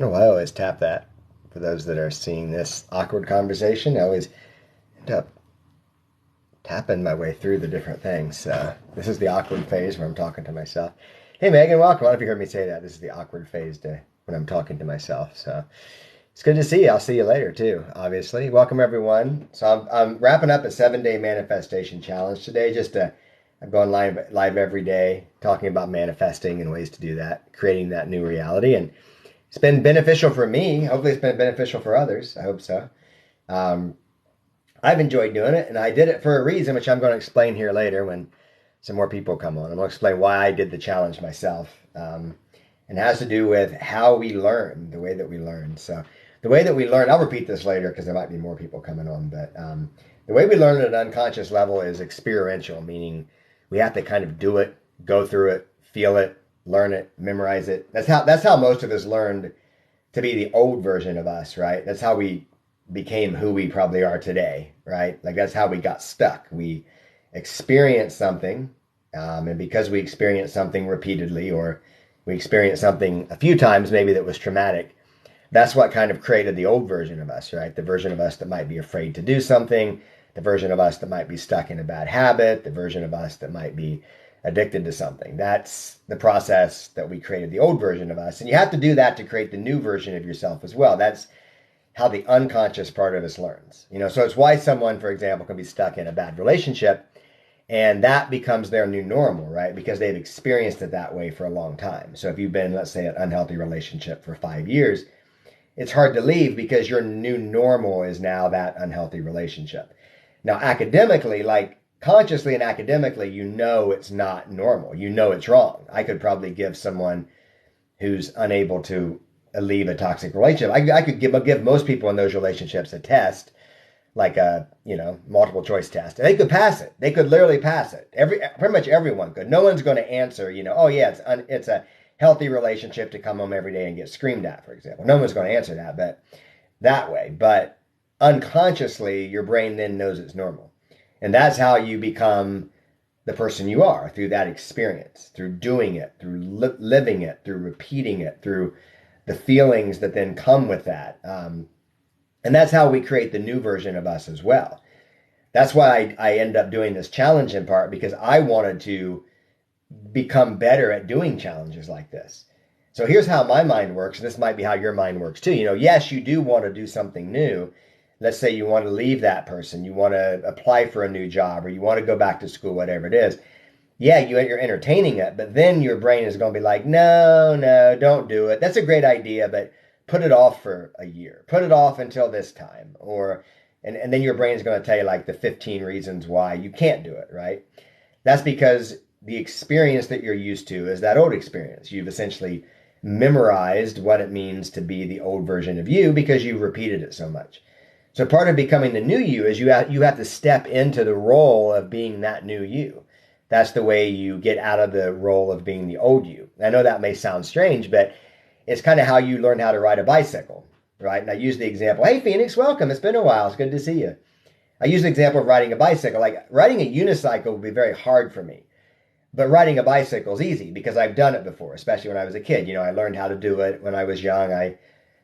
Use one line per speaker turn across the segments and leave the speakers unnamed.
No, I always tap that. For those that are seeing this awkward conversation, I always end up tapping my way through the different things. This is the awkward phase where I'm talking to myself. Hey, Megan, welcome. I don't know if you heard me say that. This is the awkward phase when I'm talking to myself. So it's good to see you. I'll see you later, too, obviously. Welcome, everyone. So I'm wrapping up a 7-day manifestation challenge today. I'm going live every day, talking about manifesting and ways to do that, creating that new reality. And it's been beneficial for me. Hopefully, it's been beneficial for others. I hope so. Um, I've enjoyed doing it, and I did it for a reason, which I'm going to explain here later when some more people come on. I'm going to explain why I did the challenge myself. And it has to do with how we learn, the way that we learn. So, the way that we learn, I'll repeat this later because there might be more people coming on, but the way we learn at an unconscious level is experiential, meaning we have to kind of do it, go through it, feel it, learn it, memorize it. That's how most of us learned to be the old version of us, right? That's how we became who we probably are today, right? Like that's how we got stuck. We experienced something, and because we experienced something repeatedly, or we experienced something a few times, maybe that was traumatic, that's what kind of created the old version of us, right? The version of us that might be afraid to do something, the version of us that might be stuck in a bad habit, the version of us that might be addicted to something. That's the process that we created the old version of us. And you have to do that to create the new version of yourself as well. That's how the unconscious part of us learns. So it's why someone, for example, can be stuck in a bad relationship and that becomes their new normal, right? Because they've experienced it that way for a long time. So if you've been, let's say, an unhealthy relationship for 5 years, it's hard to leave because your new normal is now that unhealthy relationship. Now, academically, like consciously and academically, it's not normal. It's wrong. I could probably give someone who's unable to leave a toxic relationship. I could give most people in those relationships a test, like a multiple choice test, and they could pass it. They could literally pass it. Pretty much everyone could. No one's going to answer. Oh yeah, it's a healthy relationship to come home every day and get screamed at, for example. No one's going to answer that, but that way. But unconsciously, your brain then knows it's normal, and that's how you become the person you are, through that experience, through doing it, through living it, through repeating it, through the feelings that then come with that. And that's how we create the new version of us as well. That's why I end up doing this challenge in part, because I wanted to become better at doing challenges like this. So here's how my mind works. And this might be how your mind works too. Yes, you do want to do something new. Let's say you want to leave that person, you want to apply for a new job, or you want to go back to school, whatever it is. Yeah, you're entertaining it, but then your brain is going to be like, no, don't do it. That's a great idea, but put it off for a year. Put it off until this time. And then your brain is going to tell you like the 15 reasons why you can't do it, right? That's because the experience that you're used to is that old experience. You've essentially memorized what it means to be the old version of you because you've repeated it so much. So part of becoming the new you is you have to step into the role of being that new you. That's the way you get out of the role of being the old you. I know that may sound strange, but it's kind of how you learn how to ride a bicycle, right? And I use the example, hey, Phoenix, welcome. It's been a while. It's good to see you. I use the example of riding a bicycle. Like riding a unicycle would be very hard for me. But riding a bicycle is easy because I've done it before, especially when I was a kid. I learned how to do it when I was young. I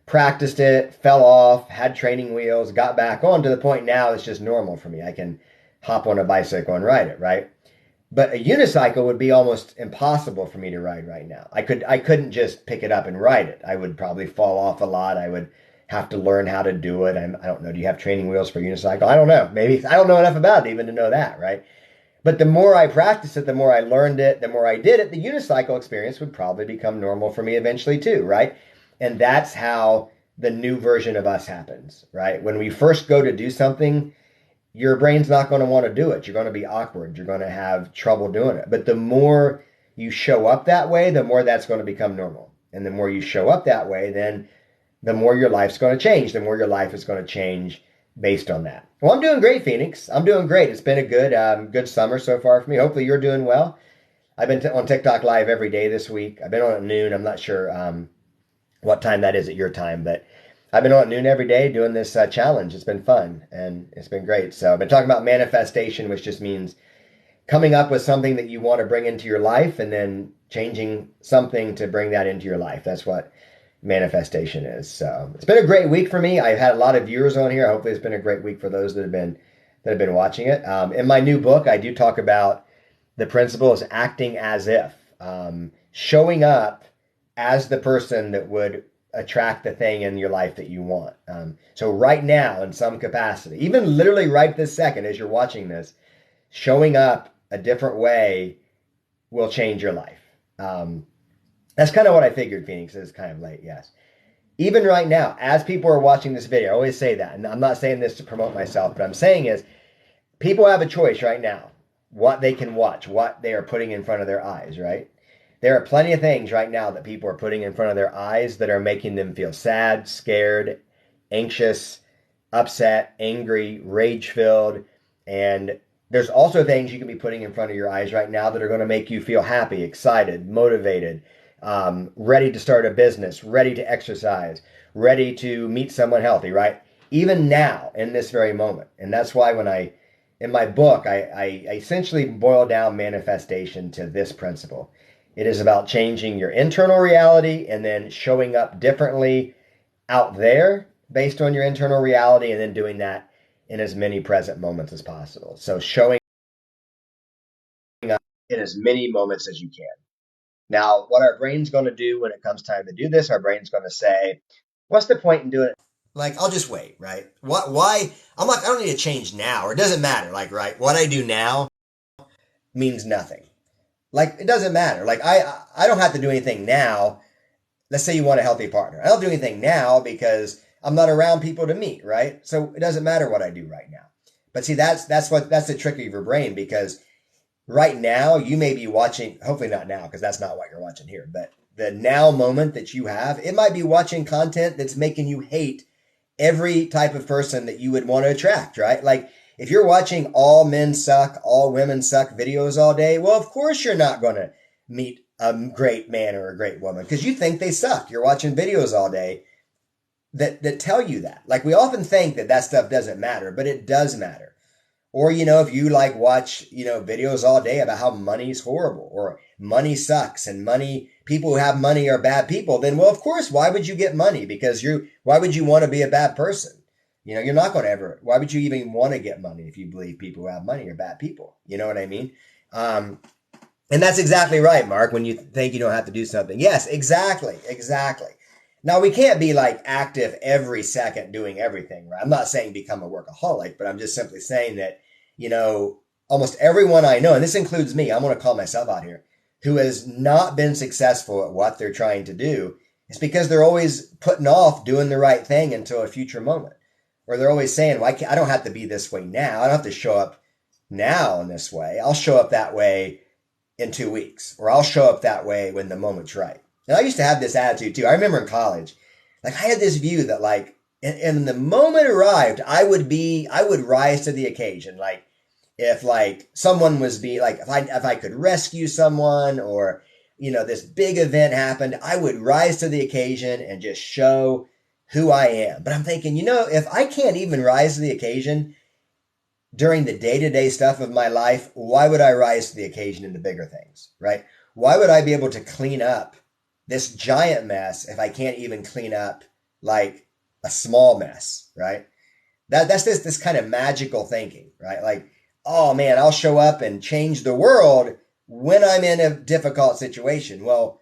practiced it, fell off, had training wheels, got back on, to the point now it's just normal for me. I can hop on a bicycle and ride it, right? But a unicycle would be almost impossible for me to ride right now. I couldn't just pick it up and ride it. I would probably fall off a lot. I would have to learn how to do it. I don't know. Do you have training wheels for unicycle? I don't know. Maybe I don't know enough about it even to know that, right? But the more I practiced it, the more I learned it, the more I did it, the unicycle experience would probably become normal for me eventually too, right? And that's how the new version of us happens, right? When we first go to do something, your brain's not going to want to do it. You're going to be awkward. You're going to have trouble doing it. But the more you show up that way, the more that's going to become normal. And the more you show up that way, then the more your life's going to change. The more your life is going to change based on that. Well, I'm doing great, Phoenix. I'm doing great. It's been a good summer so far for me. Hopefully you're doing well. I've been on TikTok live every day this week. I've been on at noon. I'm not sure what time that is at your time, but I've been on at noon every day doing this challenge. It's been fun and it's been great. So I've been talking about manifestation, which just means coming up with something that you want to bring into your life and then changing something to bring that into your life. That's what manifestation is. So it's been a great week for me. I've had a lot of viewers on here. Hopefully, it's been a great week for those that have been watching it. In my new book, I do talk about the principle is acting as if, showing up as the person that would attract the thing in your life that you want. So right now, in some capacity, even literally right this second as you're watching this, showing up a different way will change your life. That's kind of what I figured, Phoenix. It's kind of late, yes. Even right now, as people are watching this video, I always say that, and I'm not saying this to promote myself, but I'm saying is people have a choice right now what they can watch, what they are putting in front of their eyes, right? There are plenty of things right now that people are putting in front of their eyes that are making them feel sad, scared, anxious, upset, angry, rage-filled, and there's also things you can be putting in front of your eyes right now that are going to make you feel happy, excited, motivated, ready to start a business, ready to exercise, ready to meet someone healthy, right? Even now, in this very moment. And that's why in my book, I essentially boil down manifestation to this principle. It is about changing your internal reality and then showing up differently out there based on your internal reality and then doing that in as many present moments as possible. So showing up in as many moments as you can. Now, what our brain's going to do when it comes time to do this, our brain's going to say, what's the point in doing it? Like, I'll just wait, right? Why? I'm like, I don't need to change now, or it doesn't matter. Like, right, what I do now means nothing. Like, it doesn't matter. Like, I don't have to do anything now. Let's say you want a healthy partner. I don't do anything now because I'm not around people to meet, right? So it doesn't matter what I do right now. But see, that's the trick of your brain, because right now you may be watching, hopefully not now, because that's not what you're watching here, but the now moment that you have, it might be watching content that's making you hate every type of person that you would want to attract, right? Like, if you're watching all men suck, all women suck videos all day, well, of course you're not going to meet a great man or a great woman because you think they suck. You're watching videos all day that tell you that. Like, we often think that stuff doesn't matter, but it does matter. Or, if you like watch, videos all day about how money's horrible or money sucks and people who have money are bad people, then, well, of course, why would you get money? Because why would you want to be a bad person? You're not going to why would you even want to get money if you believe people who have money are bad people? You know what I mean? And that's exactly right, Mark, when you think you don't have to do something. Yes, exactly. Now, we can't be like active every second doing everything, right? I'm not saying become a workaholic, but I'm just simply saying that, almost everyone I know, and this includes me, I'm going to call myself out here, who has not been successful at what they're trying to do, it's because they're always putting off doing the right thing until a future moment. Or they're always saying, well, I don't have to be this way now. I don't have to show up now in this way. I'll show up that way in 2 weeks, or I'll show up that way when the moment's right. And I used to have this attitude too. I remember in college, like, I had this view that, like, and the moment arrived, I would rise to the occasion. Like, if like someone was if I could rescue someone, or, this big event happened, I would rise to the occasion and just show who I am. But I'm thinking, if I can't even rise to the occasion during the day-to-day stuff of my life, why would I rise to the occasion in the bigger things, right? Why would I be able to clean up this giant mess if I can't even clean up like a small mess, right? That's this kind of magical thinking, right? Like, oh man, I'll show up and change the world when I'm in a difficult situation. Well,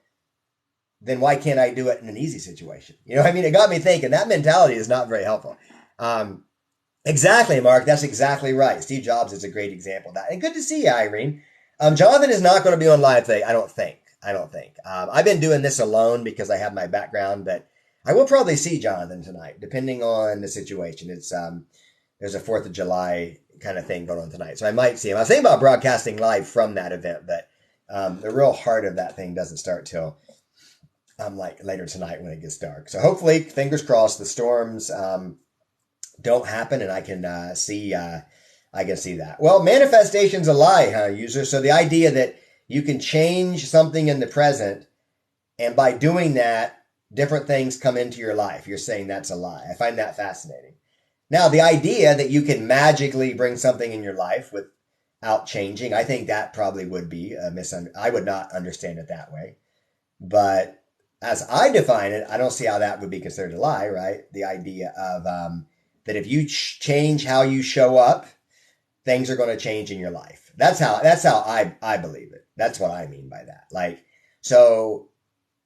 then why can't I do it in an easy situation? You know what I mean? It got me thinking. That mentality is not very helpful. Exactly, Mark. That's exactly right. Steve Jobs is a great example of that. And good to see you, Irene. Jonathan is not going to be on live today, I don't think. I've been doing this alone because I have my background, but I will probably see Jonathan tonight, depending on the situation. It's there's a 4th of July kind of thing going on tonight, so I might see him. I was thinking about broadcasting live from that event, but the real heart of that thing doesn't start till like later tonight when it gets dark. So hopefully, fingers crossed, the storms don't happen and I can see that. Well, manifestation's a lie, huh, user? So the idea that you can change something in the present, and by doing that, different things come into your life. You're saying that's a lie. I find that fascinating. Now, the idea that you can magically bring something in your life without changing, I think that probably would be a misunderstanding. I would not understand it that way. But as I define it, I don't see how that would be considered a lie, right? The idea of that if you change how you show up, things are going to change in your life. That's how I believe it. That's what I mean by that. Like, so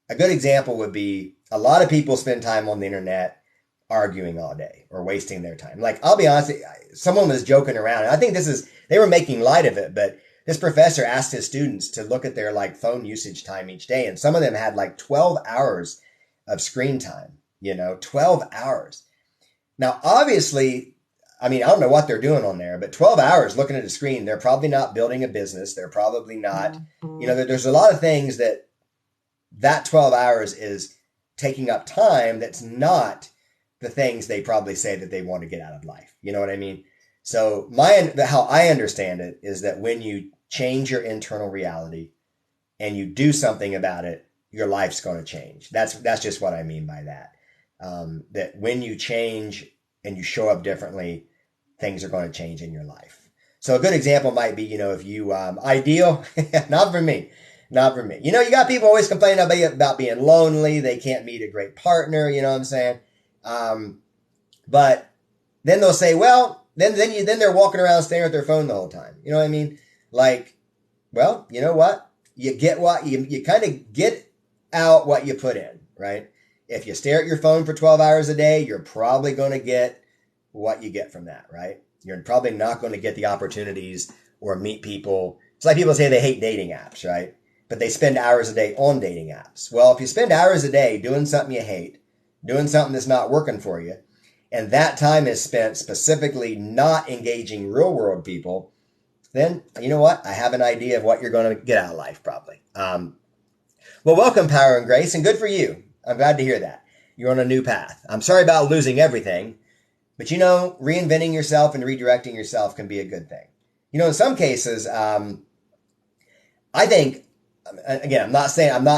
a good example would be a lot of people spend time on the internet arguing all day or wasting their time. Like, I'll be honest, someone was joking around, and I think they were making light of it, but this professor asked his students to look at their like phone usage time each day, and some of them had like 12 hours of screen time, 12 hours. Now, obviously, I mean, I don't know what they're doing on there, but 12 hours looking at a screen, they're probably not building a business. They're probably not, there's a lot of things that 12 hours is taking up time that's not the things they probably say that they want to get out of life. You know what I mean? So how I understand it is that when you change your internal reality and you do something about it, your life's going to change. That's just what I mean by that. That when you change and you show up differently, things are going to change in your life. So a good example might be, if you, ideal, not for me. Not for me. You got people always complaining about being lonely. They can't meet a great partner. You know what I'm saying? But then they'll say, well, then they're walking around staring at their phone the whole time. You know what I mean? Like, well, you know what? You get what you kind of get out what you put in, right? If you stare at your phone for 12 hours a day, you're probably going to get what you get from that, right? You're probably not going to get the opportunities or meet people. It's like people say they hate dating apps, right? But they spend hours a day on dating apps. Well, if you spend hours a day doing something you hate, doing something that's not working for you, and that time is spent specifically not engaging real world people, then you know what? I have an idea of what you're going to get out of life, probably. Well, welcome, Power and Grace, and good for you. I'm glad to hear that. You're on a new path. I'm sorry about losing everything, but reinventing yourself and redirecting yourself can be a good thing. In some cases, I think, again, I'm not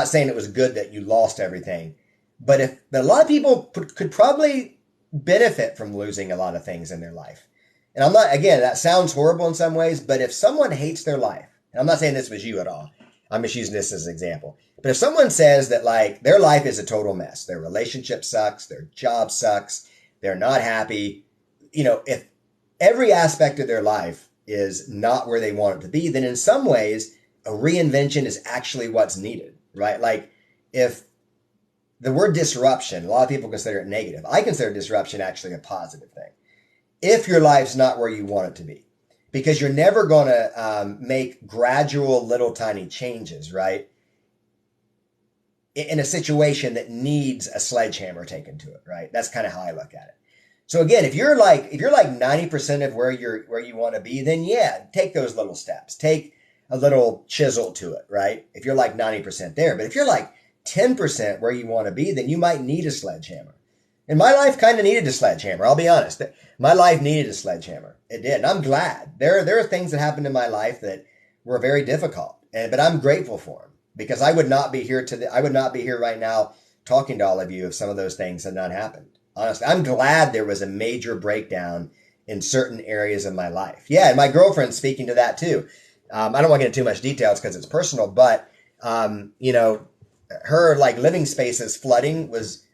saying it was good that you lost everything, but a lot of people could probably benefit from losing a lot of things in their life. And that sounds horrible in some ways, but if someone hates their life, and I'm not saying this was you at all, I'm just using this as an example. But if someone says that like their life is a total mess, their relationship sucks, their job sucks, they're not happy, if every aspect of their life is not where they want it to be, then in some ways, a reinvention is actually what's needed, right? Like if the word disruption, a lot of people consider it negative. I consider disruption actually a positive thing. If your life's not where you want it to be, because you're never going to make gradual little tiny changes, right? In a situation that needs a sledgehammer taken to it, right? That's kind of how I look at it. So again, if you're like 90% of where you want to be, then yeah, take those little steps. Take a little chisel to it, right? If you're like 90% there, but if you're like 10% where you want to be, then you might need a sledgehammer. And my life kind of needed a sledgehammer. I'll be honest. My life needed a sledgehammer. It did. And I'm glad. There are things that happened in my life that were very difficult, but I'm grateful for them because I would not be here right now talking to all of you if some of those things had not happened. Honestly, I'm glad there was a major breakdown in certain areas of my life. Yeah, and my girlfriend's speaking to that too. I don't want to get into too much details because it's personal, but her like living spaces flooding was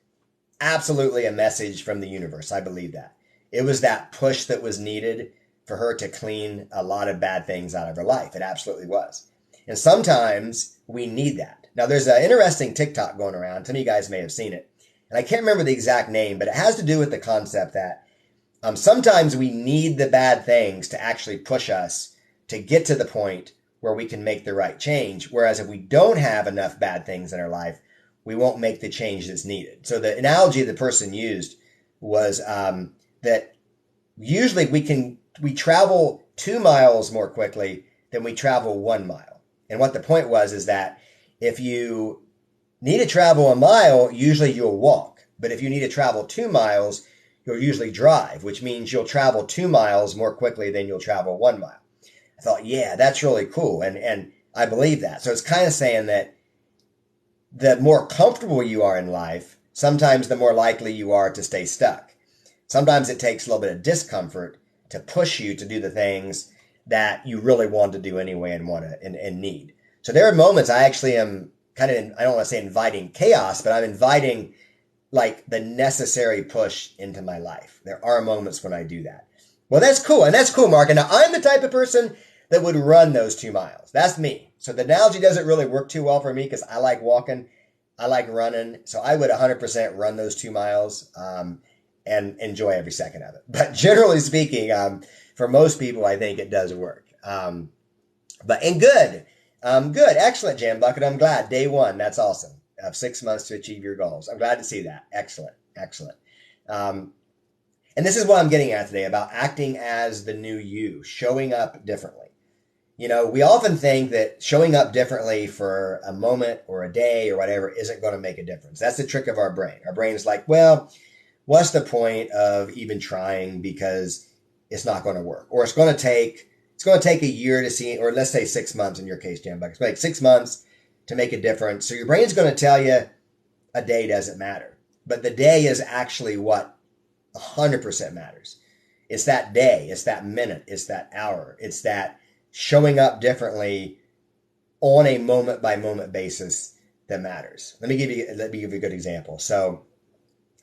absolutely a message from the universe. I believe that. It was that push that was needed for her to clean a lot of bad things out of her life. It absolutely was. And sometimes we need that. Now, there's an interesting TikTok going around. Some of you guys may have seen it. And I can't remember the exact name, but it has to do with the concept that sometimes we need the bad things to actually push us to get to the point where we can make the right change. Whereas if we don't have enough bad things in our life, we won't make the change that's needed. So the analogy the person used was that usually we travel 2 miles more quickly than we travel 1 mile. And what the point was is that if you need to travel 1 mile, usually you'll walk. But if you need to travel 2 miles, you'll usually drive, which means you'll travel 2 miles more quickly than you'll travel 1 mile. I thought, yeah, that's really cool. And I believe that. So it's kind of saying that the more comfortable you are in life, sometimes the more likely you are to stay stuck. Sometimes it takes a little bit of discomfort to push you to do the things that you really want to do anyway and want to and need. So there are moments I actually am kind of, I don't want to say inviting chaos, but I'm inviting like the necessary push into my life. There are moments when I do that. Well, that's cool. And that's cool, Mark. And now I'm the type of person that would run those 2 miles. That's me. So the analogy doesn't really work too well for me because I like walking. I like running. So I would 100% run those 2 miles and enjoy every second of it. But generally speaking, for most people, I think it does work. Good. Good. Excellent, Jam Bucket. I'm glad. Day one. That's awesome. Of 6 months to achieve your goals. I'm glad to see that. Excellent. Excellent. And this is what I'm getting at today about acting as the new you, showing up differently. You know, we often think that showing up differently for a moment or a day or whatever isn't going to make a difference. That's the trick of our brain. Our brain is like, well, what's the point of even trying because it's not going to work? Or it's going to take a year to see, or let's say 6 months in your case, Jam Bucket. It's going to take 6 months to make a difference. So your brain's going to tell you a day doesn't matter. But the day is actually what 100% matters. It's that day, it's that minute, it's that hour, it's that showing up differently on a moment by moment basis that matters. Let me give you a good example. So,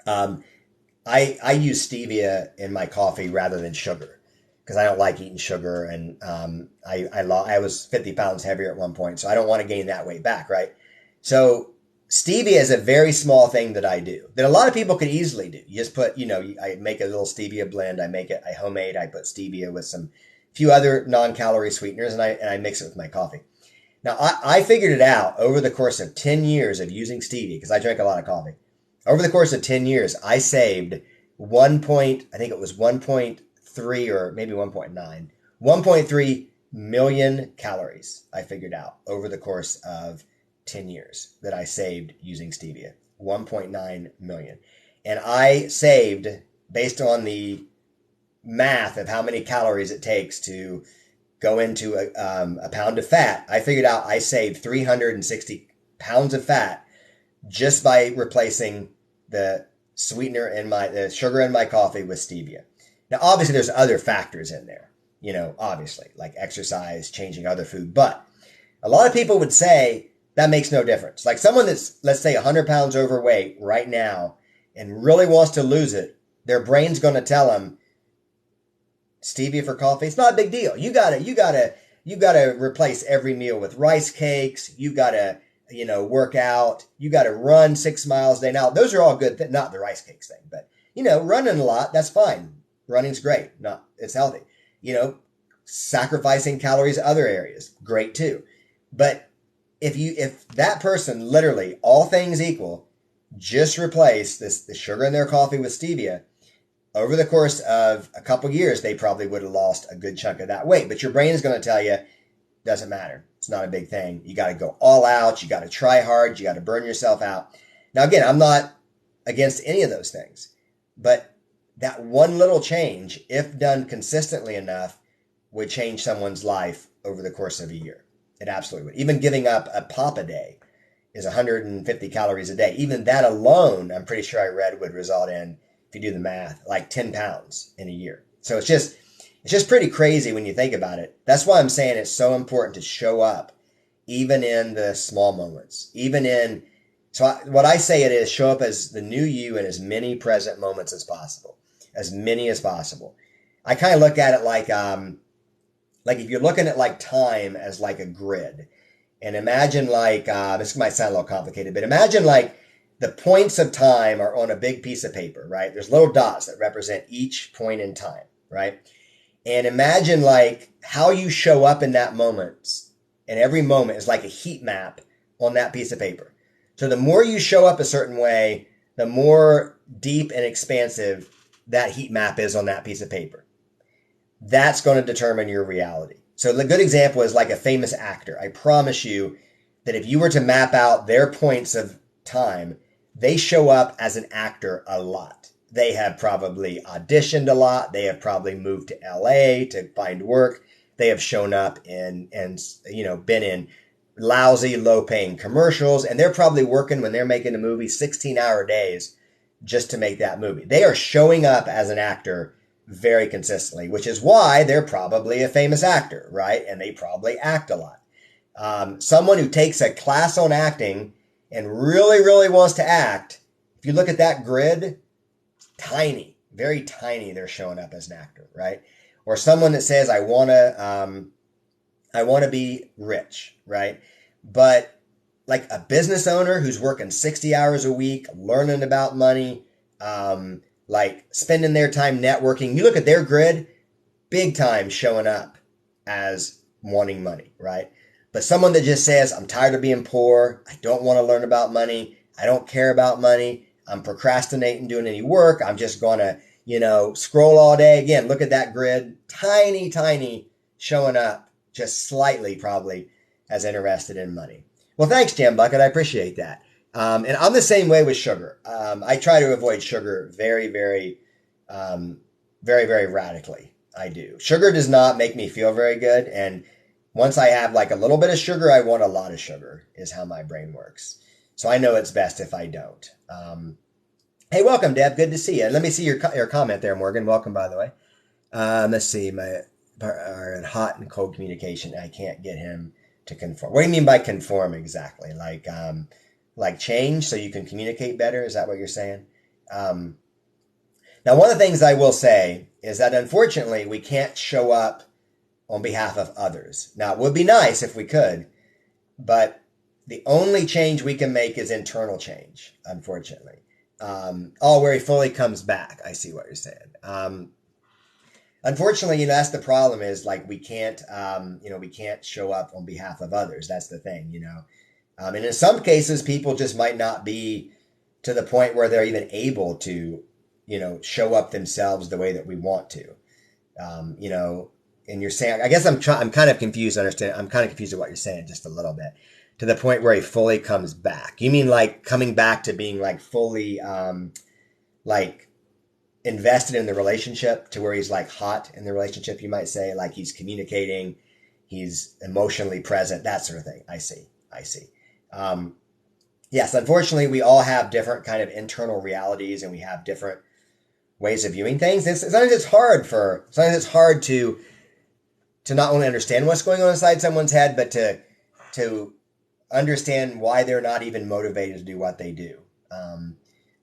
I use stevia in my coffee rather than sugar because I don't like eating sugar, and I was 50 pounds heavier at one point, so I don't want to gain that weight back, right? So stevia is a very small thing that I do that a lot of people could easily do. You just put, I make a little stevia blend. I homemade. I put stevia with some few other non-calorie sweeteners, and I mix it with my coffee. Now, I figured it out over the course of 10 years of using stevia because I drank a lot of coffee. Over the course of 10 years, I saved 1.3 or maybe 1.3 million calories. I figured out over the course of 10 years that I saved using stevia, 1.9 million. And I saved, based on the math of how many calories it takes to go into a pound of fat, I figured out I saved 360 pounds of fat just by replacing the sweetener in the sugar in my coffee with stevia. Now, obviously, there's other factors in there, obviously, like exercise, changing other food. But a lot of people would say, that makes no difference. Like someone that's, let's say, 100 pounds overweight right now and really wants to lose it, their brain's going to tell them stevia for coffee. It's not a big deal. You gotta replace every meal with rice cakes. You gotta, work out. You gotta run 6 miles a day. Now, those are all good. Not the rice cakes thing, but running a lot, that's fine. Running's great. It's healthy. Sacrificing calories other areas, great too. But if that person literally, all things equal, just replaced the sugar in their coffee with stevia, over the course of a couple years, they probably would have lost a good chunk of that weight. But your brain is going to tell you, doesn't matter. It's not a big thing. You got to go all out. You got to try hard. You got to burn yourself out. Now, again, I'm not against any of those things. But that one little change, if done consistently enough, would change someone's life over the course of a year. It absolutely would. Even giving up a pop a day is 150 calories a day. Even that alone, I'm pretty sure I read, would result in, if you do the math, like 10 pounds in a year. So it's just pretty crazy when you think about it. That's why I'm saying it's so important to show up, even in the small moments, what I say it is, show up as the new you in as many present moments as possible, as many as possible. I kind of look at it like if you're looking at like time as like a grid, and imagine like, this might sound a little complicated, but imagine like the points of time are on a big piece of paper, right? There's little dots that represent each point in time, right? And imagine like how you show up in that moment, and every moment is like a heat map on that piece of paper. So the more you show up a certain way, the more deep and expansive that heat map is on that piece of paper. That's going to determine your reality. So the good example is like a famous actor. I promise you that if you were to map out their points of time, they show up as an actor a lot. They have probably auditioned a lot. They have probably moved to LA to find work. They have shown up and been in lousy, low-paying commercials, and they're probably working, when they're making a movie, 16-hour days just to make that movie. They are showing up as an actor very consistently, which is why they're probably a famous actor, right? And they probably act a lot. Someone who takes a class on acting and really, really wants to act, if you look at that grid, tiny, very tiny, they're showing up as an actor, right? Or someone that says, I want to be rich, right? But like a business owner who's working 60 hours a week, learning about money, like spending their time networking, you look at their grid, big time showing up as wanting money, right? But someone that just says, I'm tired of being poor, I don't want to learn about money, I don't care about money, I'm procrastinating doing any work, I'm just going to, scroll all day. Again, look at that grid, tiny, tiny showing up just slightly probably as interested in money. Well, thanks, Jam Bucket. I appreciate that. And I'm the same way with sugar. I try to avoid sugar very, very, very, very radically. I do. Sugar does not make me feel very good. And once I have like a little bit of sugar, I want a lot of sugar is how my brain works. So I know it's best if I don't. Hey, welcome, Deb. Good to see you. Let me see your comment there, Morgan. Welcome, by the way. Let's see. Our hot and cold communication. I can't get him to conform. What do you mean by conform exactly? Like change so you can communicate better? Is that what you're saying? Now, one of the things I will say is that unfortunately we can't show up on behalf of others. Now, it would be nice if we could, but the only change we can make is internal change, unfortunately. Where he fully comes back. I see what you're saying. Unfortunately, that's the problem is like we can't show up on behalf of others. That's the thing, and in some cases, people just might not be to the point where they're even able to, show up themselves the way that we want to, and you're saying, I guess I'm kind of confused. I'm kind of confused at what you're saying just a little bit to the point where he fully comes back. You mean like coming back to being like fully, like invested in the relationship to where he's like hot in the relationship, you might say, like he's communicating, he's emotionally present, that sort of thing. I see. Yes, unfortunately, we all have different kind of internal realities and we have different ways of viewing things. Sometimes it's hard to not only understand what's going on inside someone's head, but to understand why they're not even motivated to do what they do.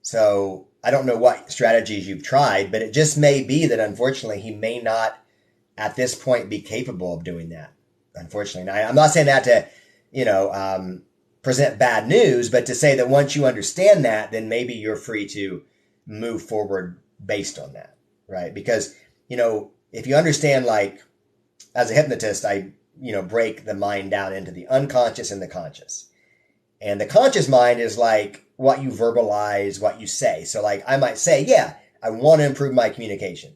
So I don't know what strategies you've tried, but it just may be that unfortunately he may not at this point be capable of doing that. Unfortunately, now, I'm not saying that to, present bad news, but to say that once you understand that, then maybe you're free to move forward based on that, right? Because, if you understand, like as a hypnotist, I, break the mind down into the unconscious and the conscious. And the conscious mind is like what you verbalize, what you say. So like I might say, yeah, I want to improve my communication.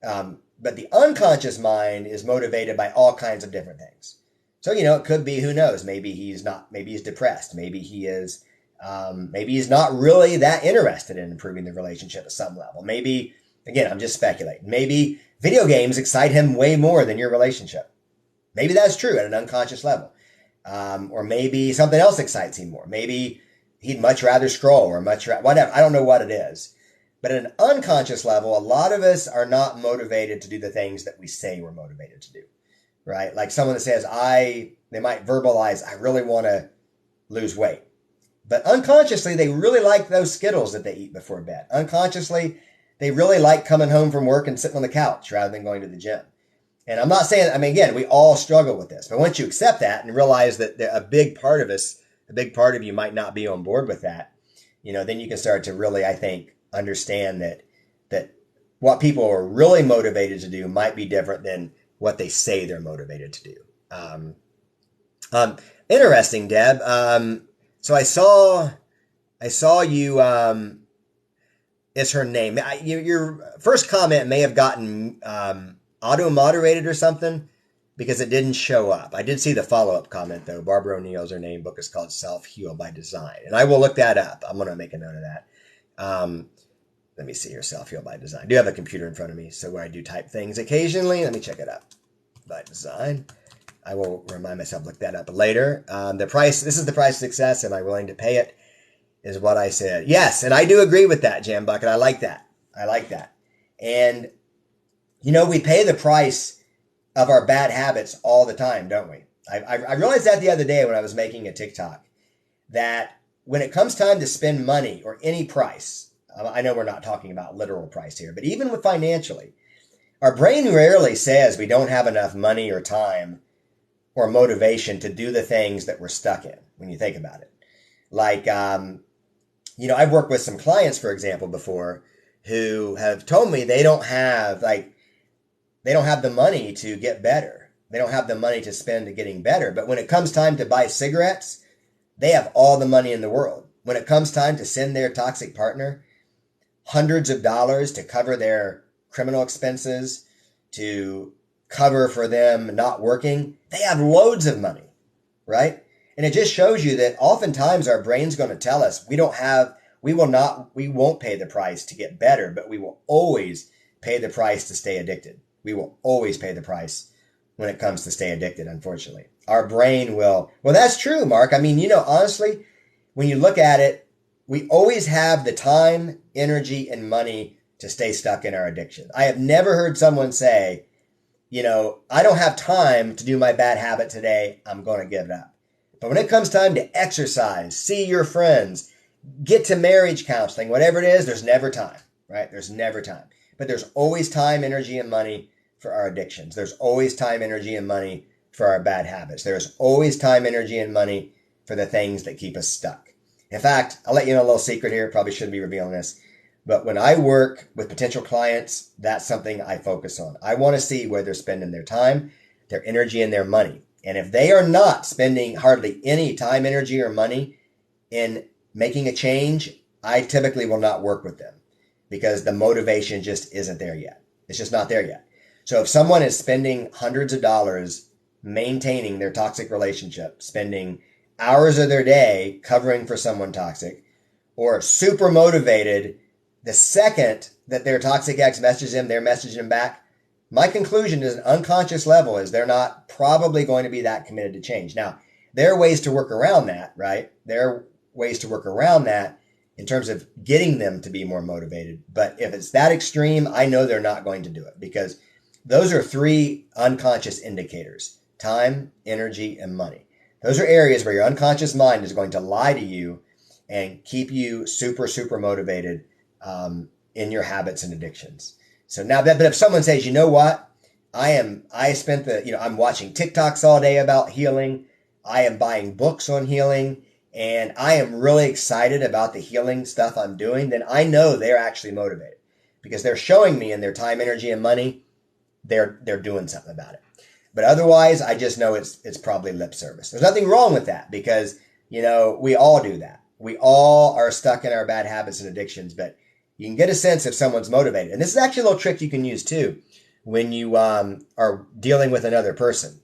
But the unconscious mind is motivated by all kinds of different things. So, it could be, who knows, maybe he's depressed. Maybe he's not really that interested in improving the relationship at some level. Maybe, again, I'm just speculating. Maybe video games excite him way more than your relationship. Maybe that's true at an unconscious level. Or maybe something else excites him more. Maybe he'd much rather scroll or whatever. I don't know what it is. But at an unconscious level, a lot of us are not motivated to do the things that we say we're motivated to do, right? Like someone that says, they might verbalize, I really want to lose weight. But unconsciously, they really like those Skittles that they eat before bed. Unconsciously, they really like coming home from work and sitting on the couch rather than going to the gym. And I'm not saying, again, we all struggle with this. But once you accept that and realize that a big part of you might not be on board with that, then you can start to really, I think, understand that what people are really motivated to do might be different than what they say they're motivated to do. Interesting, Deb. So I saw you, is her name. Your first comment may have gotten auto-moderated or something because it didn't show up. I did see the follow-up comment, though. Barbara O'Neill's her name. Book is called Self-Heal by Design. And I will look that up. I'm going to make a note of that. Let me see here, Self-Heal by Design. I do have a computer in front of me, so where I do type things occasionally. Let me check it out. By Design. I will remind myself to look that up later. This is the price of success. Am I willing to pay it? Is what I said. Yes, and I do agree with that, Jam Bucket. I like that. And, we pay the price of our bad habits all the time, don't we? I realized that the other day when I was making a TikTok, that when it comes time to spend money or any price, I know we're not talking about literal price here, but even with financially, our brain rarely says we don't have enough money or time or motivation to do the things that we're stuck in when you think about it. Like, I've worked with some clients, for example, before who have told me they don't have the money to get better. They don't have the money to spend to getting better. But when it comes time to buy cigarettes, they have all the money in the world. When it comes time to send their toxic partner hundreds of dollars to cover their criminal expenses, to cover for them not working, they have loads of money, right? And it just shows you that oftentimes our brain's going to tell us we won't pay the price to get better, but we will always pay the price to stay addicted. We will always pay the price when it comes to stay addicted, unfortunately. Our brain will. Well, that's true, Mark. I mean, honestly, when you look at it, we always have the time, energy, and money to stay stuck in our addiction. I have never heard someone say, I don't have time to do my bad habit today. I'm going to give it up. But when it comes time to exercise, see your friends, get to marriage counseling, whatever it is, there's never time, right? There's never time. But there's always time, energy, and money for our addictions. There's always time, energy, and money for our bad habits. There's always time, energy, and money for the things that keep us stuck. In fact, I'll let you know a little secret here. Probably shouldn't be revealing this. But when I work with potential clients, that's something I focus on. I want to see where they're spending their time, their energy, and their money. And if they are not spending hardly any time, energy, or money in making a change, I typically will not work with them because the motivation just isn't there yet. It's just not there yet. So if someone is spending hundreds of dollars maintaining their toxic relationship, spending hours of their day covering for someone toxic, or super motivated, the second that their toxic ex messages them, they're messaging them back. My conclusion is an unconscious level is they're not probably going to be that committed to change. Now, there are ways to work around that, right? There are ways to work around that in terms of getting them to be more motivated. But if it's that extreme, I know they're not going to do it because those are three unconscious indicators: time, energy, and money. Those are areas where your unconscious mind is going to lie to you and keep you super, super motivated in your habits and addictions. So now but if someone says, you know what, I'm watching TikToks all day about healing. I am buying books on healing and I am really excited about the healing stuff I'm doing, then I know they're actually motivated because they're showing me in their time, energy, and money, they're doing something about it. But otherwise, I just know it's probably lip service. There's nothing wrong with that because, we all do that. We all are stuck in our bad habits and addictions, but you can get a sense if someone's motivated. And this is actually a little trick you can use too when you are dealing with another person.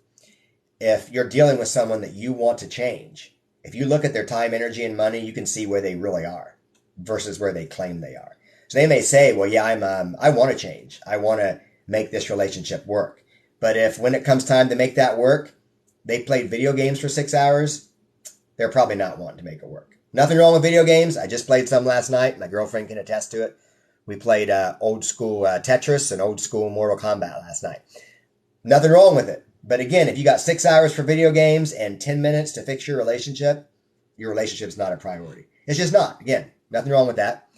If you're dealing with someone that you want to change, if you look at their time, energy, and money, you can see where they really are versus where they claim they are. So they may say, well, yeah, I want to change. I want to make this relationship work. But if when it comes time to make that work, they played video games for 6 hours, they're probably not wanting to make it work. Nothing wrong with video games. I just played some last night. My girlfriend can attest to it. We played old school Tetris and old school Mortal Kombat last night. Nothing wrong with it. But again, if you got 6 hours for video games and 10 minutes to fix your relationship's not a priority. It's just not. Again, nothing wrong with that.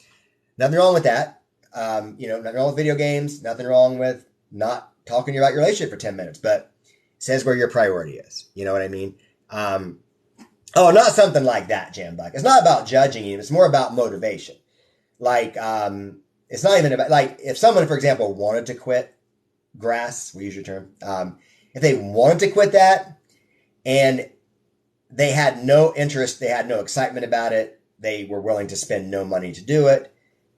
Nothing wrong with that. Nothing wrong with video games. Nothing wrong with not talking to you about your relationship for 10 minutes. But it says where your priority is. You know what I mean? Not something like that, Jambuck. It's not about judging you. It's more about motivation. It's not even about, if someone, for example, wanted to quit grass, we use your term, if they wanted to quit that and they had no interest, they had no excitement about it, they were willing to spend no money to do it,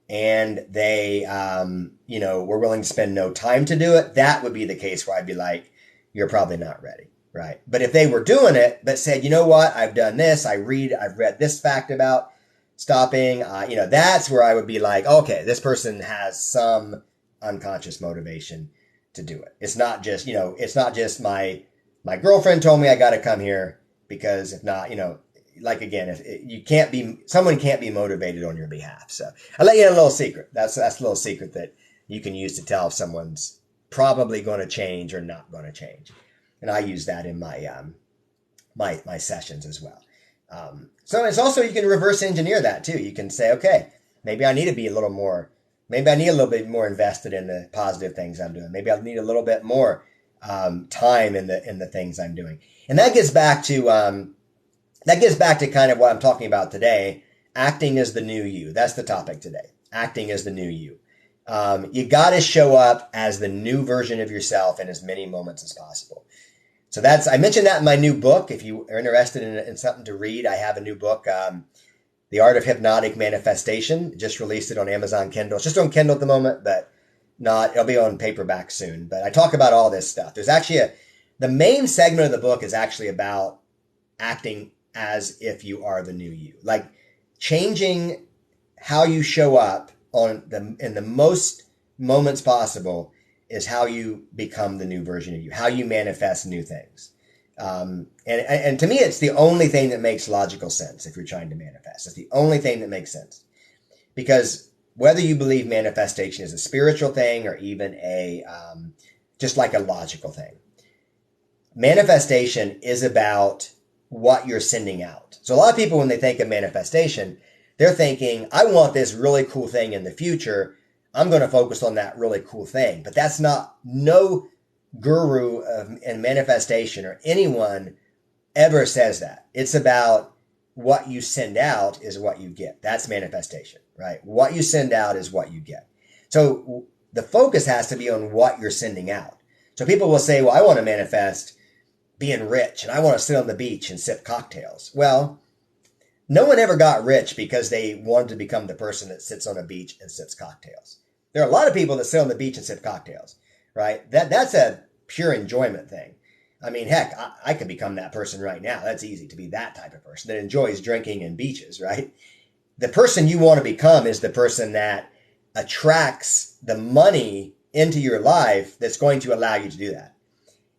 and they, were willing to spend no time to do it, that would be the case where I'd be like, you're probably not ready. Right. But if they were doing it, but said, you know what, I've done this, I've read this fact about stopping, that's where I would be like, okay, this person has some unconscious motivation to do it. It's not just, it's not just my girlfriend told me I got to come here because if not, someone can't be motivated on your behalf. So I'll let you in a little secret. That's a little secret that you can use to tell if someone's probably going to change or not going to change. And I use that in my my sessions as well. So it's also, you can reverse engineer that too. You can say, okay, maybe I need to be a little more, maybe I need a little bit more invested in the positive things I'm doing. Maybe I need a little bit more time in the things I'm doing. And that gets back to kind of what I'm talking about today. Acting as the new you. That's the topic today. Acting as the new you. You got to show up as the new version of yourself in as many moments as possible. So I mentioned that in my new book. If you are interested in something to read, I have a new book, The Art of Hypnotic Manifestation. Just released it on Amazon Kindle. It's just on Kindle at the moment, but it'll be on paperback soon. But I talk about all this stuff. There's actually the main segment of the book is actually about acting as if you are the new you. Like changing how you show up in the most moments possible is how you become the new version of you, how you manifest new things. And to me, it's the only thing that makes logical sense if you're trying to manifest. It's the only thing that makes sense. Because whether you believe manifestation is a spiritual thing or even just like a logical thing, manifestation is about what you're sending out. So a lot of people, when they think of manifestation, they're thinking, I want this really cool thing in the future. I'm going to focus on that really cool thing. But that's no guru in manifestation or anyone ever says that. It's about what you send out is what you get. That's manifestation, right? What you send out is what you get. So the focus has to be on what you're sending out. So people will say, well, I want to manifest being rich and I want to sit on the beach and sip cocktails. Well, no one ever got rich because they wanted to become the person that sits on a beach and sips cocktails. There are a lot of people that sit on the beach and sip cocktails, right? That's a pure enjoyment thing. I mean, heck, I could become that person right now. That's easy to be that type of person that enjoys drinking and beaches, right? The person you want to become is the person that attracts the money into your life that's going to allow you to do that.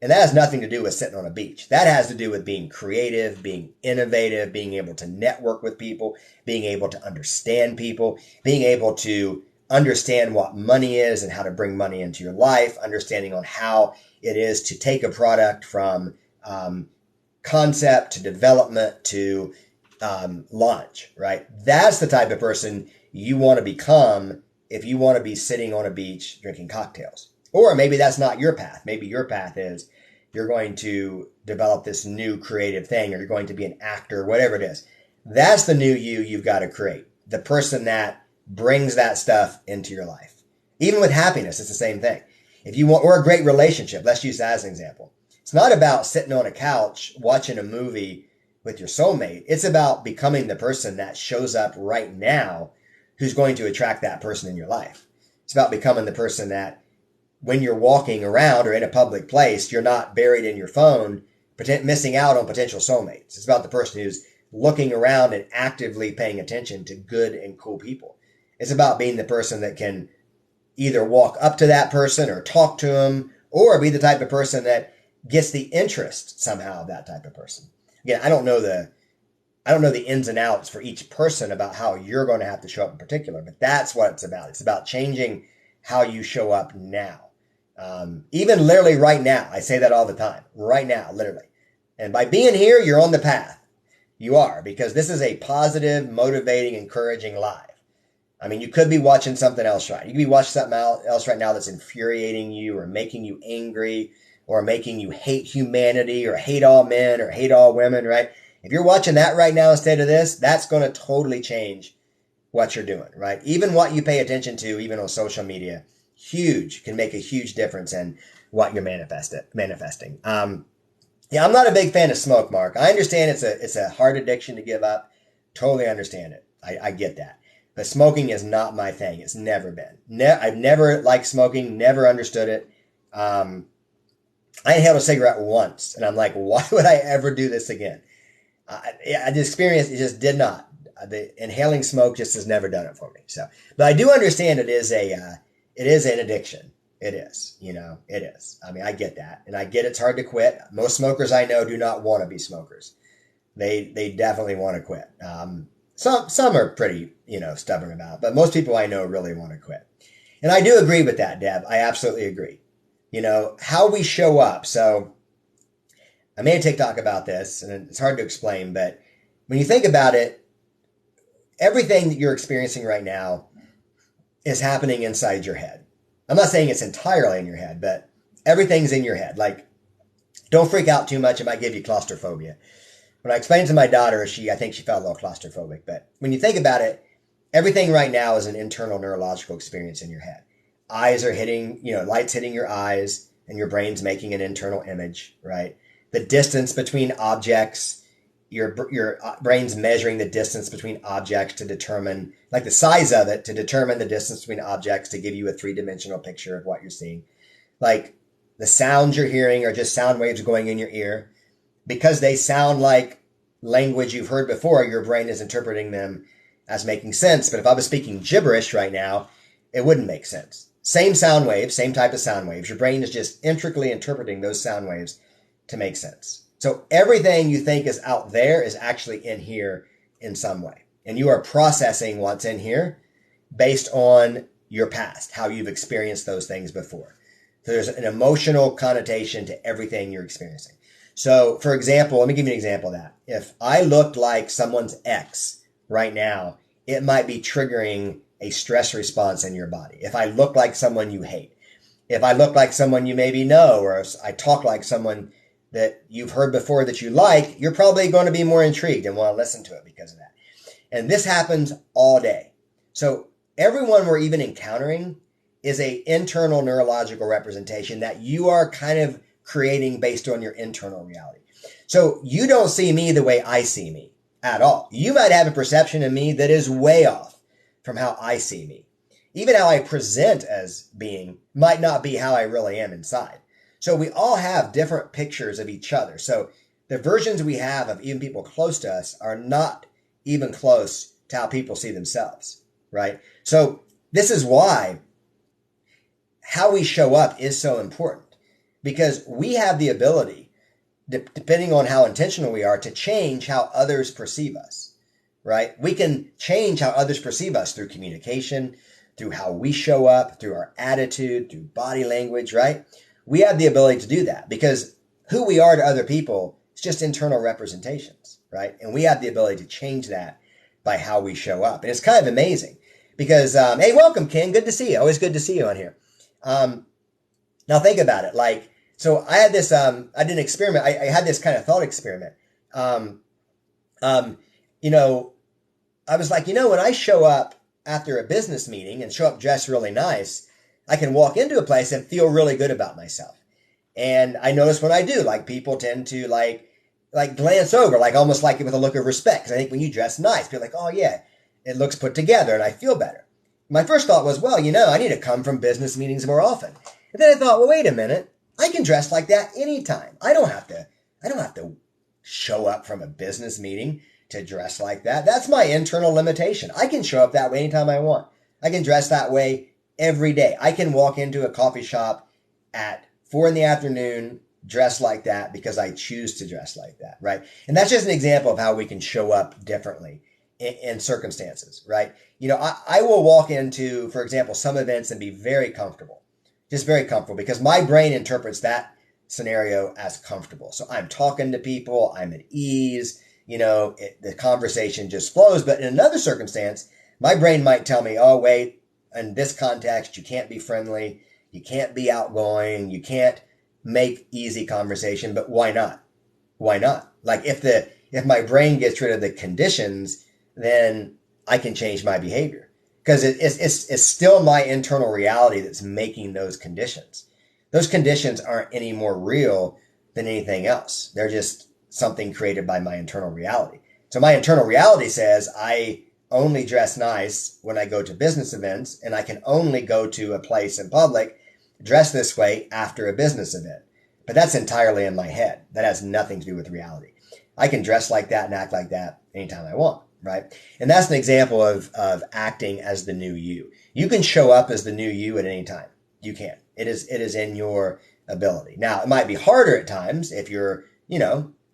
And that has nothing to do with sitting on a beach. That has to do with being creative, being innovative, being able to network with people, being able to understand people, being able to understand what money is and how to bring money into your life, understanding on how it is to take a product from concept to development to launch, right? That's the type of person you want to become if you want to be sitting on a beach drinking cocktails. Or maybe that's not your path. Maybe your path is you're going to develop this new creative thing, or you're going to be an actor, whatever it is. That's the new you you've got to create. The person that brings that stuff into your life. Even with happiness, it's the same thing. If you want, or a great relationship, let's use that as an example. It's not about sitting on a couch watching a movie with your soulmate. It's about becoming the person that shows up right now who's going to attract that person in your life. It's about becoming the person that when you're walking around or in a public place, you're not buried in your phone, missing out on potential soulmates. It's about the person who's looking around and actively paying attention to good and cool people. It's about being the person that can either walk up to that person or talk to them, or be the type of person that gets the interest somehow of that type of person. Again, I don't know the ins and outs for each person about how you're going to have to show up in particular, but that's what it's about. It's about changing how you show up now. Even literally right now. I say that all the time. Right now, literally. And by being here, you're on the path. You are, because this is a positive, motivating, encouraging live. I mean, you could be watching something else, right? You could be watching something else right now that's infuriating you or making you angry or making you hate humanity or hate all men or hate all women, right? If you're watching that right now instead of this, that's going to totally change what you're doing, right? Even what you pay attention to, even on social media, can make a huge difference in what you're manifesting. Yeah, I'm not a big fan of smoke, Mark. I understand it's a hard addiction to give up. Totally understand it. I get that. But smoking is not my thing. It's never been. I've never liked smoking, never understood it. I inhaled a cigarette once, and I'm like, why would I ever do this again? The experience, it just did not. The inhaling smoke just has never done it for me. So, but I do understand it is an addiction. It is, it is. I mean, I get that, and I get it's hard to quit. Most smokers I know do not want to be smokers. They definitely want to quit. Some are pretty, stubborn about it, but most people I know really want to quit. And I do agree with that, Deb. I absolutely agree. How we show up. So I made a TikTok about this, and it's hard to explain, but when you think about it, everything that you're experiencing right now is happening inside your head. I'm not saying it's entirely in your head, but everything's in your head. Like, don't freak out too much. It might give you claustrophobia. When I explained to my daughter, I think she felt a little claustrophobic. But when you think about it, everything right now is an internal neurological experience in your head. Eyes are hitting, light's hitting your eyes, and your brain's making an internal image, right? The distance between objects, your brain's measuring the distance between objects to determine, like the size of it, to determine the distance between objects to give you a three-dimensional picture of what you're seeing. Like the sounds you're hearing are just sound waves going in your ear. Because they sound like language you've heard before, your brain is interpreting them as making sense. But if I was speaking gibberish right now, it wouldn't make sense. Same sound waves, same type of sound waves. Your brain is just intricately interpreting those sound waves to make sense. So everything you think is out there is actually in here in some way. And you are processing what's in here based on your past, how you've experienced those things before. So there's an emotional connotation to everything you're experiencing. So, for example, let me give you an example of that. If I looked like someone's ex right now, it might be triggering a stress response in your body. If I look like someone you hate, if I look like someone you maybe know, or I talk like someone that you've heard before that you like, you're probably going to be more intrigued and want to listen to it because of that. And this happens all day. So everyone we're even encountering is an internal neurological representation that you are kind of creating based on your internal reality. So you don't see me the way I see me at all. You might have a perception of me that is way off from how I see me. Even how I present as being might not be how I really am inside. So we all have different pictures of each other. So the versions we have of even people close to us are not even close to how people see themselves, right? So this is why how we show up is so important. Because we have the ability, depending on how intentional we are, to change how others perceive us, right? We can change how others perceive us through communication, through how we show up, through our attitude, through body language, right? We have the ability to do that because who we are to other people is just internal representations, right? And we have the ability to change that by how we show up. And it's kind of amazing because, hey, welcome, Ken. Good to see you. Always good to see you on here. Now think about it. So I had this, I did an experiment. I had this kind of thought experiment. I was like, when I show up after a business meeting and show up dressed really nice, I can walk into a place and feel really good about myself. And I notice when I do, people tend to like glance over, almost like with a look of respect. Because I think when you dress nice, people are like, oh yeah, it looks put together and I feel better. My first thought was, well, I need to come from business meetings more often. And then I thought, well, wait a minute. I can dress like that anytime. I don't have to show up from a business meeting to dress like that. That's my internal limitation. I can show up that way anytime I want. I can dress that way every day. I can walk into a coffee shop at 4 p.m, dress like that because I choose to dress like that, right? And that's just an example of how we can show up differently in circumstances, right? I will walk into, for example, some events and be very comfortable. Just very comfortable because my brain interprets that scenario as comfortable. So I'm talking to people, I'm at ease, the conversation just flows. But in another circumstance, my brain might tell me, oh, wait, in this context, you can't be friendly, you can't be outgoing, you can't make easy conversation, but why not? Why not? If my brain gets rid of the conditions, then I can change my behavior. Because it's still my internal reality that's making those conditions. Those conditions aren't any more real than anything else. They're just something created by my internal reality. So my internal reality says I only dress nice when I go to business events, and I can only go to a place in public dress this way after a business event. But that's entirely in my head. That has nothing to do with reality. I can dress like that and act like that anytime I want. Right? And that's an example of acting as the new you. You can show up as the new you at any time. You can. It is in your ability. Now, it might be harder at times if you're,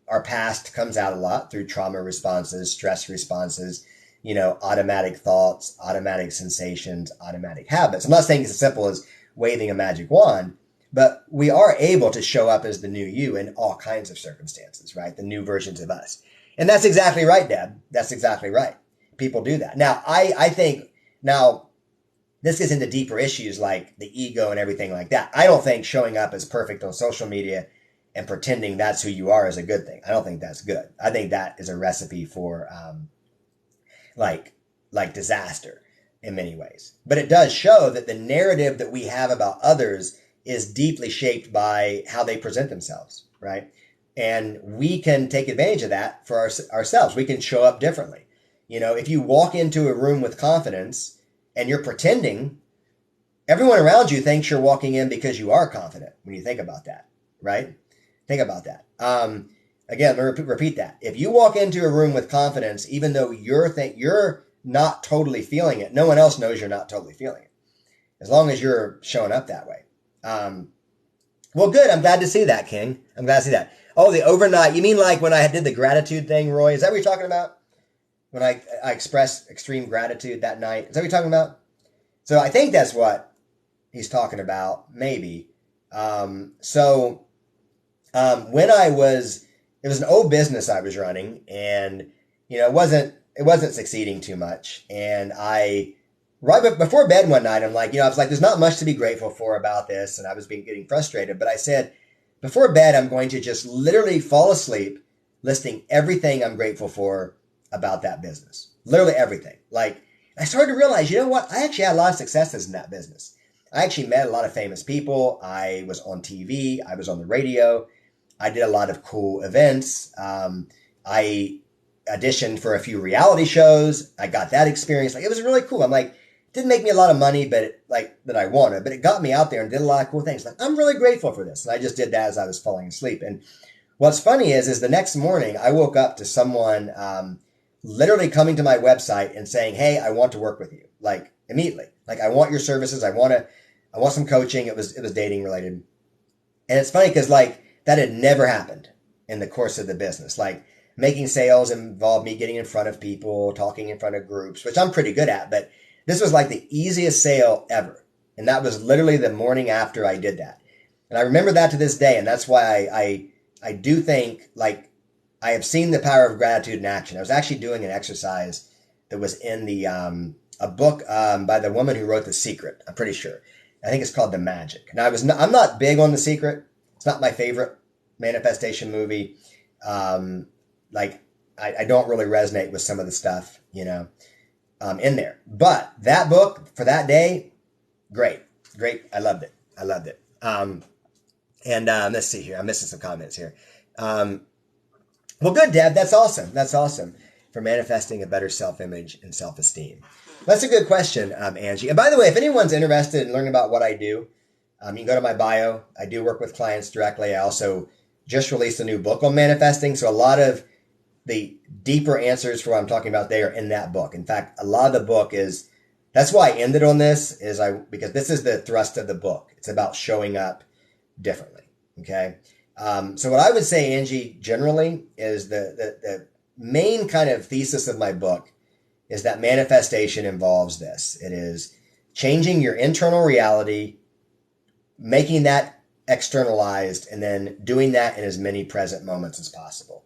our past comes out a lot through trauma responses, stress responses, automatic thoughts, automatic sensations, automatic habits. I'm not saying it's as simple as waving a magic wand, but we are able to show up as the new you in all kinds of circumstances, right? The new versions of us. And that's exactly right, Deb. That's exactly right. People do that. Now, I think now this gets into deeper issues like the ego and everything like that. I don't think showing up as perfect on social media and pretending that's who you are is a good thing. I don't think that's good. I think that is a recipe for like disaster in many ways. But it does show that the narrative that we have about others is deeply shaped by how they present themselves, right? And we can take advantage of that for ourselves. We can show up differently. You know, if you walk into a room with confidence and you're pretending, everyone around you thinks you're walking in because you are confident when you think about that, right? Think about that. Again, let me repeat that. If you walk into a room with confidence, even though you're not totally feeling it, no one else knows you're not totally feeling it, as long as you're showing up that way. Well, good. I'm glad to see that, King. I'm glad to see that. Oh, the overnight. You mean like when I did the gratitude thing, Roy? Is that what you're talking about? When I expressed extreme gratitude that night? Is that what you're talking about? So I think that's what he's talking about, maybe. When I was, it was an old business I was running, and you know, it wasn't succeeding too much. And right before bed one night, I'm like, you know, I was like, there's not much to be grateful for about this, and I was getting frustrated. But I said, before bed, I'm going to just literally fall asleep, listing everything I'm grateful for about that business, literally everything. Like, I started to realize, you know what? I actually had a lot of successes in that business. I actually met a lot of famous people. I was on TV. I was on the radio. I did a lot of cool events. I auditioned for a few reality shows. I got that experience. Like, it was really cool. I'm like, it didn't make me a lot of money, but that I wanted, but it got me out there and did a lot of cool things. Like, I'm really grateful for this. And I just did that as I was falling asleep. And what's funny is the next morning I woke up to someone, literally coming to my website and saying, hey, I want to work with you. Like, immediately. Like, I want your services. I want some coaching. It was dating related. And it's funny because like that had never happened in the course of the business. Like, making sales involved me getting in front of people, talking in front of groups, which I'm pretty good at, but this was like the easiest sale ever. And that was literally the morning after I did that. And I remember that to this day. And that's why I do think, like, I have seen the power of gratitude in action. I was actually doing an exercise that was in the a book by the woman who wrote The Secret. I'm pretty sure. I think it's called The Magic. And I'm not big on The Secret. It's not my favorite manifestation movie. Like, I don't really resonate with some of the stuff, you know, in there. But that book for that day, great. I loved it. Let's see here. I'm missing some comments here. Well, good, Deb. That's awesome for manifesting a better self-image and self-esteem. That's a good question, Angie. And by the way, if anyone's interested in learning about what I do, you can go to my bio. I do work with clients directly. I also just released a new book on manifesting. So a lot of the deeper answers for what I'm talking about there in that book. In fact, a lot of the book that's why I ended on this because this is the thrust of the book. It's about showing up differently. Okay. So what I would say, Angie, generally is the main kind of thesis of my book is that manifestation involves this. It is changing your internal reality, making that externalized, and then doing that in as many present moments as possible.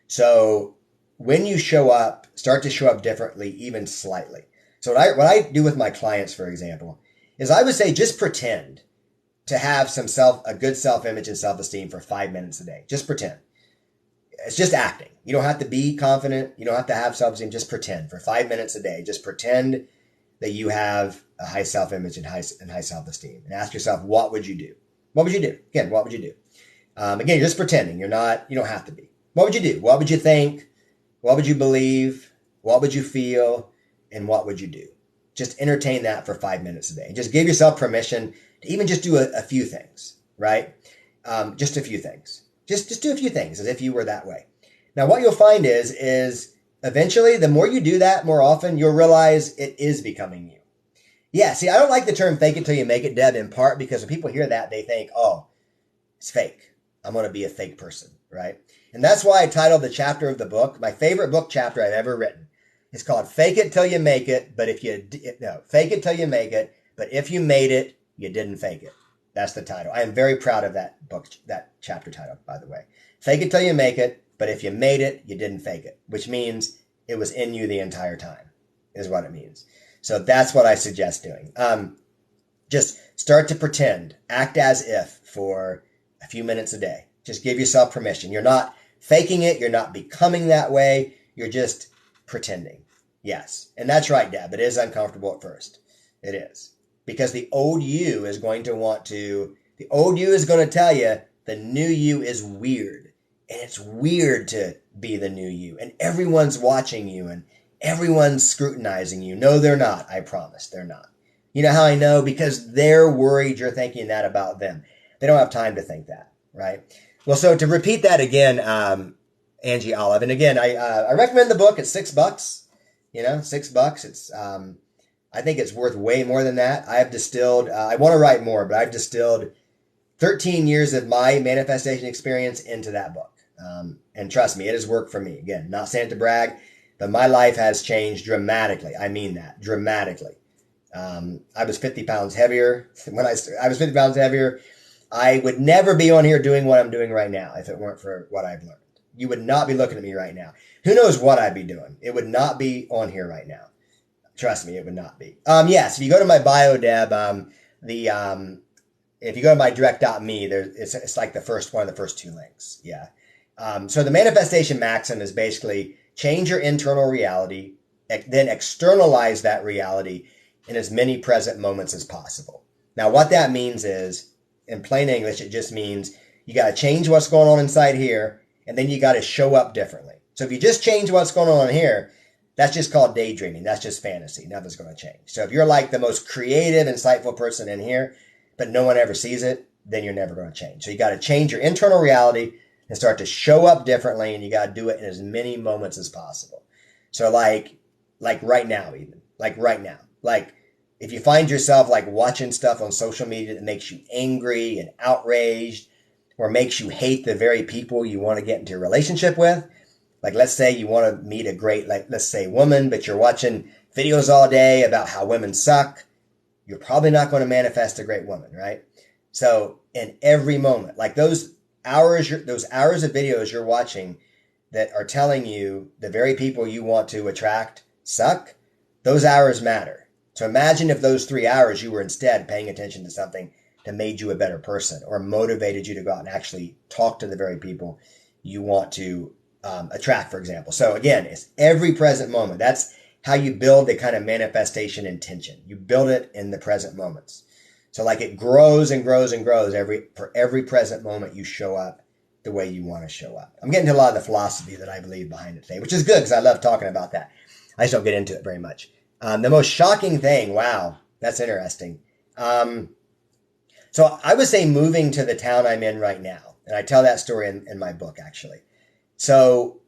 So when you show up, start to show up differently, even slightly. So what I do with my clients, for example, is I would say just pretend to have a good self-image and self-esteem for 5 minutes a day. Just pretend. It's just acting. You don't have to be confident. You don't have to have self-esteem. Just pretend for 5 minutes a day. Just pretend that you have a high self-image and high self-esteem. And ask yourself, what would you do? What would you do? Again, what would you do? Again, you're just pretending. You don't have to be. What would you do? What would you think? What would you believe? What would you feel? And what would you do? Just entertain that for 5 minutes a day. Just give yourself permission to even just do a few things, right? Just a few things. Just do a few things as if you were that way. Now, what you'll find is eventually, the more you do that more often, you'll realize it is becoming you. Yeah, see, I don't like the term fake it till you make it, Deb, in part because when people hear that, they think, oh, it's fake. I'm going to be a fake person, right? And that's why I titled the chapter of the book, my favorite book chapter I've ever written. It's called Fake It Till You Make It, Fake It Till You Make It, but if you made it, you didn't fake it. That's the title. I am very proud of that book, that chapter title, by the way. Fake it till you make it, but if you made it, you didn't fake it, which means it was in you the entire time, is what it means. So that's what I suggest doing. Just start to pretend, act as if for a few minutes a day. Just give yourself permission. You're not faking it. You're not becoming that way. You're just pretending. Yes. And that's right, Deb. It is uncomfortable at first. It is. Because the old you is going to tell you the new you is weird. And it's weird to be the new you. And everyone's watching you and everyone's scrutinizing you. No, they're not. I promise. They're not. You know how I know? Because they're worried you're thinking that about them. They don't have time to think that, right? Well, so to repeat that again, Angie Olive, and again, I recommend the book. It's $6. $6. It's I think it's worth way more than that. I've distilled. I want to write more, but I've distilled 13 years of my manifestation experience into that book. And trust me, it has worked for me. Again, not saying it to brag, but my life has changed dramatically. I mean that, dramatically. I was 50 pounds heavier. When I was 50 pounds heavier, I would never be on here doing what I'm doing right now if it weren't for what I've learned. You would not be looking at me right now. Who knows what I'd be doing? It would not be on here right now. Trust me, it would not be. Yes, if you go to my bio, Deb, if you go to my direct.me, it's like one of the first two links. Yeah. So the manifestation maxim is basically change your internal reality, then externalize that reality in as many present moments as possible. Now, what that means is, in plain English, it just means you got to change what's going on inside here, and then you got to show up differently. So if you just change what's going on here, that's just called daydreaming. That's just fantasy. Nothing's going to change. So if you're like the most creative, insightful person in here, but no one ever sees it, then you're never going to change. So you got to change your internal reality and start to show up differently, and you got to do it in as many moments as possible. So like right now, even like right now, like if you find yourself like watching stuff on social media that makes you angry and outraged, or makes you hate the very people you want to get into a relationship with, like let's say you want to meet a great, like let's say woman, but you're watching videos all day about how women suck, you're probably not going to manifest a great woman, right? So in every moment, like those hours of videos you're watching that are telling you the very people you want to attract suck, those hours matter. So imagine if those 3 hours you were instead paying attention to something that made you a better person or motivated you to go out and actually talk to the very people you want to attract, for example. So again, it's every present moment. That's how you build the kind of manifestation intention. You build it in the present moments. So like it grows and grows and grows for every present moment you show up the way you want to show up. I'm getting to a lot of the philosophy that I believe behind it today, which is good because I love talking about that. I just don't get into it very much. The most shocking thing, wow, that's interesting. So I would say moving to the town I'm in right now, and I tell that story in my book, actually. So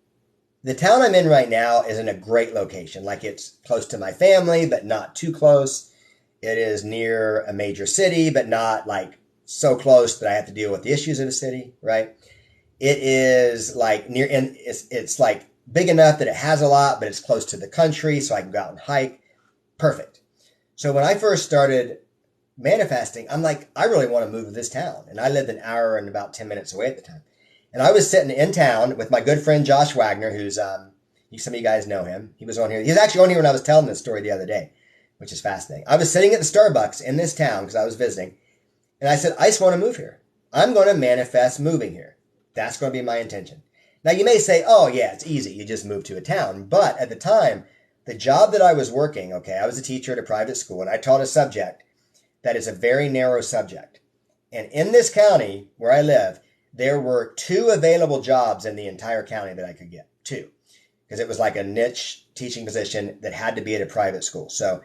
the town I'm in right now is in a great location. Like it's close to my family, but not too close. It is near a major city, but not like so close that I have to deal with the issues of the city, right? It is like near, and it's like big enough that it has a lot, but it's close to the country, so I can go out and hike. Perfect. So when I first started manifesting, I'm like, I really want to move to this town. And I lived an hour and about 10 minutes away at the time. And I was sitting in town with my good friend Josh Wagner, who's, some of you guys know him. He was on here. He was actually on here when I was telling this story the other day, which is fascinating. I was sitting at the Starbucks in this town because I was visiting. And I said, I just want to move here. I'm going to manifest moving here. That's going to be my intention. Now you may say, oh yeah, it's easy. You just move to a town. But at the time, the job that I was working, okay, I was a teacher at a private school and I taught a subject that is a very narrow subject. And in this county where I live, there were 2 available jobs in the entire county that I could get. 2. Because it was like a niche teaching position that had to be at a private school. So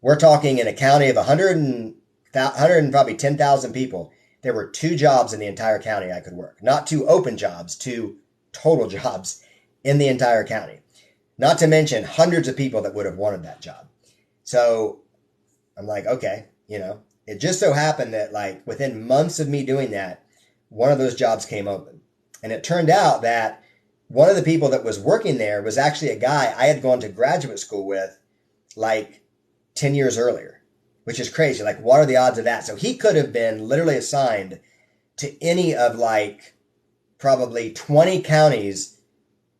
we're talking in a county of 100 and probably 10,000 people. There were 2 jobs in the entire county I could work. Not 2 open jobs, 2 total jobs in the entire county. Not to mention hundreds of people that would have wanted that job. So I'm like, okay, it just so happened that like within months of me doing that, one of those jobs came open. And it turned out that one of the people that was working there was actually a guy I had gone to graduate school with like 10 years earlier. which is crazy. Like, what are the odds of that? So he could have been literally assigned to any of like probably 20 counties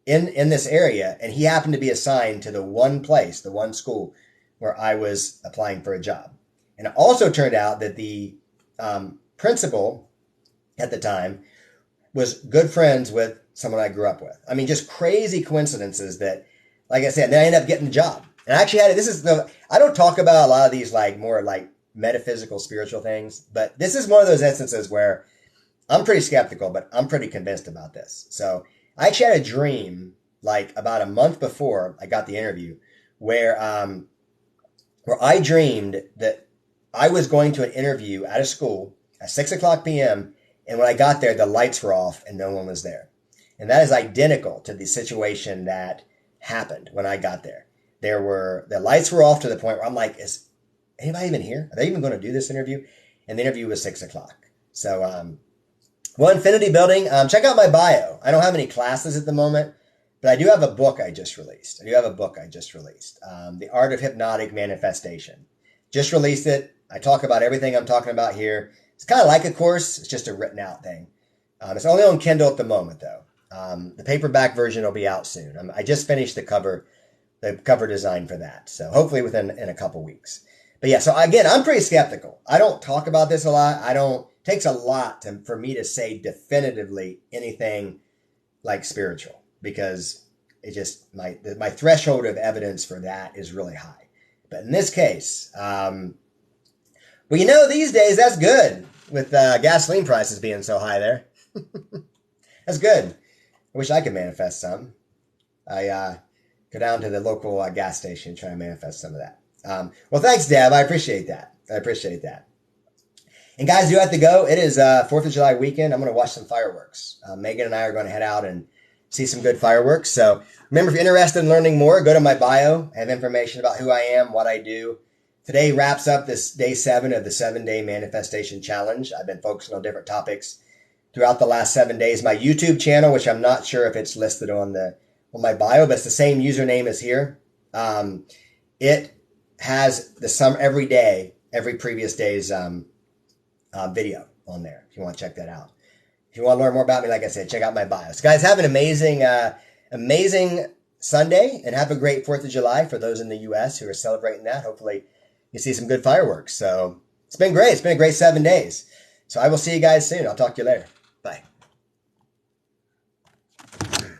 in this area, and he happened to be assigned to the one place, the one school where I was applying for a job. And it also turned out that the principal at the time was good friends with someone I grew up with. I mean, just crazy coincidences that, like I said, then I ended up getting the job. And I actually I don't talk about a lot of these like more like metaphysical, spiritual things, but this is one of those instances where I'm pretty skeptical, but I'm pretty convinced about this. So I actually had a dream like about a month before I got the interview where I dreamed that I was going to an interview at a school at 6:00 p.m. And when I got there, the lights were off and no one was there. And that is identical to the situation that happened when I got there. The lights were off to the point where I'm like, is anybody even here? Are they even going to do this interview? And the interview was 6:00. So, well, Infinity Building, check out my bio. I don't have any classes at the moment, but I do have a book I just released. The Art of Hypnotic Manifestation. Just released it. I talk about everything I'm talking about here. It's kind of like a course. It's just a written out thing. It's only on Kindle at the moment, though. The paperback version will be out soon. I just finished the cover design for that. So hopefully in a couple weeks. But yeah, so again, I'm pretty skeptical. I don't talk about this a lot. It takes a lot for me to say definitively anything like spiritual, because it just, my threshold of evidence for that is really high. But in this case, well, these days that's good with gasoline prices being so high there. That's good. I wish I could manifest some. I go down to the local gas station and try to manifest some of that. Well, thanks, Deb. I appreciate that. And guys, you have to go. It is 4th of July weekend. I'm going to watch some fireworks. Megan and I are going to head out and see some good fireworks. So remember, if you're interested in learning more, go to my bio. I have information about who I am, what I do. Today wraps up this day 7 of the 7-day manifestation challenge. I've been focusing on different topics throughout the last 7 days. My YouTube channel, which I'm not sure if it's listed on my bio, but it's the same username as here. It has every previous day's video on there, if you want to check that out. If you want to learn more about me, like I said, check out my bio. So guys, have an amazing Sunday, and have a great 4th of July for those in the U.S. who are celebrating that. Hopefully you see some good fireworks. So it's been great. It's been a great 7 days. So I will see you guys soon. I'll talk to you later. Bye.